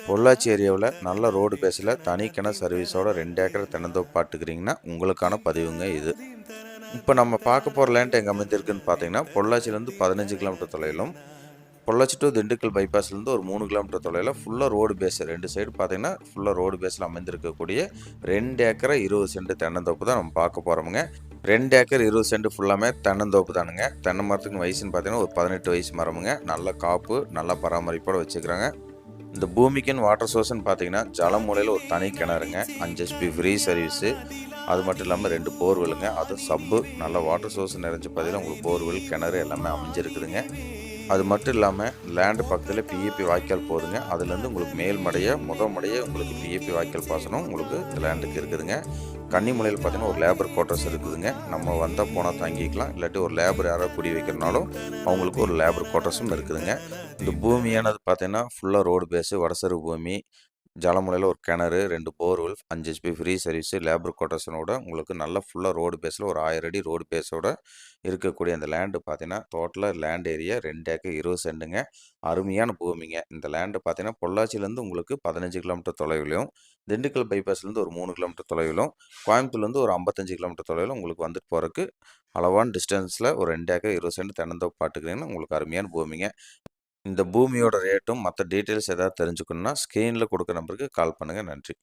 பொள்ளாச்சி ஏரியாவில் நல்ல ரோடு பேஸில் தனி கிணறு சர்வீஸோட 2 ஏக்கர் தென்னந்தோப்பு பாட்டுக்கிறீங்கன்னா உங்களுக்கான பதிவுங்க இது. இப்போ நம்ம பார்க்க போகிற லேண்ட் எங்கே அமைந்திருக்குன்னு பார்த்தீங்கன்னா, பொள்ளாச்சியிலேருந்து 15 கிலோமீட்டர் தொலைவிலும், பொள்ளாச்சி டு திண்டுக்கல் பைபாஸ்லேருந்து ஒரு 3 கிலோமீட்டர் தொலைவில் ஃபுல்லாக ரோடு பேஸ் 2 சைடு பார்த்தீங்கன்னா ஃபுல்லாக ரோடு பேஸில் அமைந்திருக்கக்கூடிய 2 ஏக்கரை 20 சென்ட் தென்னந்தோப்பு தான் நம்ம பார்க்க போகிறோமுங்க. 2 ஏக்கர் 20 சென்ட் ஃபுல்லாமே தென்னந்தோப்பு தானுங்க. தென்னை மரத்துக்கு வயசுன்னு பார்த்தீங்கன்னா ஒரு 18 வயசு மரமுங்க. நல்ல காப்பு, நல்ல பராமரிப்போடு வச்சுக்கிறாங்க. இந்த பூமிக்குன்னு வாட்டர் சோர்ஸ்ன்னு பார்த்தீங்கன்னா ஜலமூலையில் ஒரு தனி கிணறுங்க, 5 HP ஃப்ரீ சர்வீஸு. அது மட்டும் இல்லாமல் 2 போர்வெலுங்க, அதுவும் சப்பு. நல்ல வாட்டர் சோர்ஸ் நிறைஞ்ச பதில் உங்களுக்கு போர்வெல் கிணறு எல்லாமே அமைஞ்சிருக்குதுங்க. அது மட்டும் இல்லாமல் லேண்டு பக்கத்தில் பிஏபி வாய்க்கால் போகுதுங்க. அதுலேருந்து உங்களுக்கு மேல்மடைய முதமடைய உங்களுக்கு பிஏபி வாய்க்கால் பாசனம் உங்களுக்கு இந்த லேண்டுக்கு இருக்குதுங்க. கன்னிமலையில் பார்த்தீங்கன்னா ஒரு லேபர் குவார்ட்டர்ஸ் இருக்குதுங்க. நம்ம வந்தால் போனால் தங்கிக்கலாம், இல்லாட்டி ஒரு லேபர் யாராவது குடி வைக்கிறனாலும் அவங்களுக்கு ஒரு லேபர் குவார்ட்டர்ஸும் இருக்குதுங்க. இந்த பூமியானது பார்த்தீங்கன்னா ஃபுல்லாக ரோடு பேஸு, வடசரு பூமி, ஜலமுலையில் ஒரு கிணறு, 2 borewell, 5 HP free service, labour குவார்ட்டர்ஸனோட உங்களுக்கு நல்லா ஃபுல்லாக ரோடு பேஸில் ஒரு 1000 அடி ரோடு பேஸோட இருக்கக்கூடிய அந்த லேண்டு பார்த்தீங்கன்னா டோட்டலாக லேண்ட் ஏரியா 2 ஏக்கர் 20 சென்ட்டுங்க. அருமையான பூமிங்க. இந்த லேண்டு பார்த்தீங்கன்னா பொள்ளாச்சியிலேருந்து உங்களுக்கு 15 கிலோமீட்டர் தொலைவிலும், திண்டுக்கல் பைபாஸ்லேருந்து ஒரு 3 கிலோமீட்டர் தொலைவிலும், கோயம்புத்தூர்லேருந்து ஒரு 55 கிலோமீட்டர் தொலைவிலும் உங்களுக்கு வந்துட்டு போகிறதுக்கு அளவான டிஸ்டன்ஸில் ஒரு 2 ஏக்கர் 20 சென்ட் தென்னந்தோப்பு பாட்டுக்கிறீங்கன்னா உங்களுக்கு அருமையான பூமிங்க. இந்த பூமியோட ரேட்டும் மற்ற டீட்டெயில்ஸ் ஏதாவது தெரிஞ்சுக்கணுன்னா ஸ்க்ரீனில் கொடுக்குற நம்பருக்கு கால் பண்ணுங்கள். நன்றி.